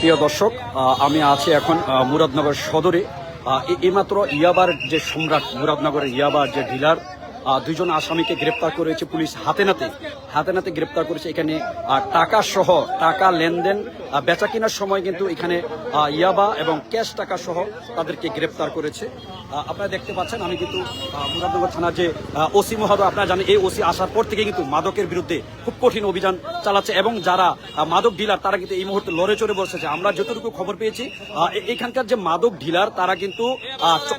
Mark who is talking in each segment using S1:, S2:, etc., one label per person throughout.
S1: প্রিয় দর্শক, আমি আছি এখন মুরাদনগর সদরে। এইমাত্র ইয়াবার যে সম্রাট, মুরাদনগরের ইয়াবার যে ডিলার, দুইজন আসামিকে গ্রেপ্তার করেছে পুলিশ হাতে নাতে গ্রেপ্তার করেছে। এখানে টাকা সহ, টাকা লেনদেন বেচা কেনার সময় কিন্তু এখানে ইয়াবা এবং ক্যাশ টাকা সহ তাদেরকে গ্রেপ্তার করেছে। আপনারা দেখতে পাচ্ছেন, আমি কিন্তু মুরাদনগর থানার যে ওসি মহোদয়, আপনারা জানেন এই ওসি আসার পর থেকে কিন্তু মাদকের বিরুদ্ধে খুব কঠিন অভিযান চালাচ্ছে এবং যারা মাদক ডিলার তারা কিন্তু এই মুহূর্তে লড়ে চড়ে বসেছে। আমরা যতটুকু খবর পেয়েছি, এখানকার যে মাদক ডিলার তারা কিন্তু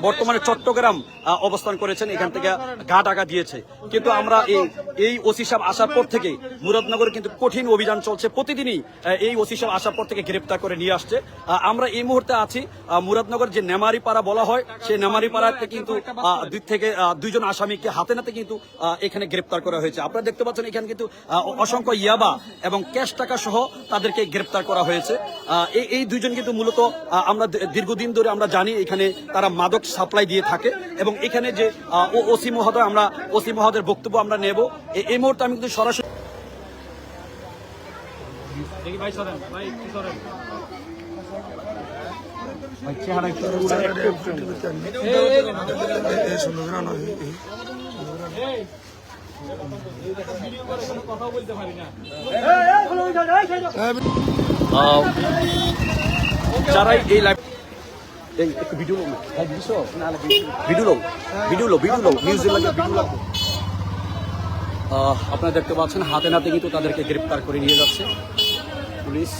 S1: বর্তমানে চট্টগ্রাম অবস্থান করেছেন, এখান থেকে গা টাকা দিয়েছে। কিন্তু আমরা এই ওসি সাহেব আসার পর থেকে মুরাদনগরে কিন্তু কঠিন অভিযান চলছে। প্রতিদিনই এই ওসি সাহেব আসার পর থেকে গ্রেপ্তার করে নিয়ে আসছে। আমরা এই মুহূর্তে আছি মুরাদনগর যে নেমারিপাড়া বলা হয়, সেই নেমারিপাড়াতে কিন্তু দুইজন আসামিকে হাতে নাতে কিন্তু এখানে গ্রেপ্তার করা হয়েছে। আপনারা দেখতে পাচ্ছেন এখানে কিন্তু অসংখ্য ইয়াবা এবং ক্যাশ টাকা সহ তাদেরকে গ্রেপ্তার করা হয়েছে। এই দুইজন কিন্তু মূলত আমরা দীর্ঘদিন ধরে আমরা জানি এখানে তারা মাদক সাপ্লাই দিয়ে থাকে এবং এখানে যে ওসি মহোদয়, আমরা ওসি মহোদয়ের বক্তব্য আমরা নেব। এই মুহূর্তে আমি কিন্তু সরাসরি যারাই এই লাইভ একটু ভিডিও আপনারা দেখতে পাচ্ছেন হাতে নাতে কিন্তু তাদেরকে গ্রেপ্তার করে নিয়ে যাচ্ছে পুলিশ।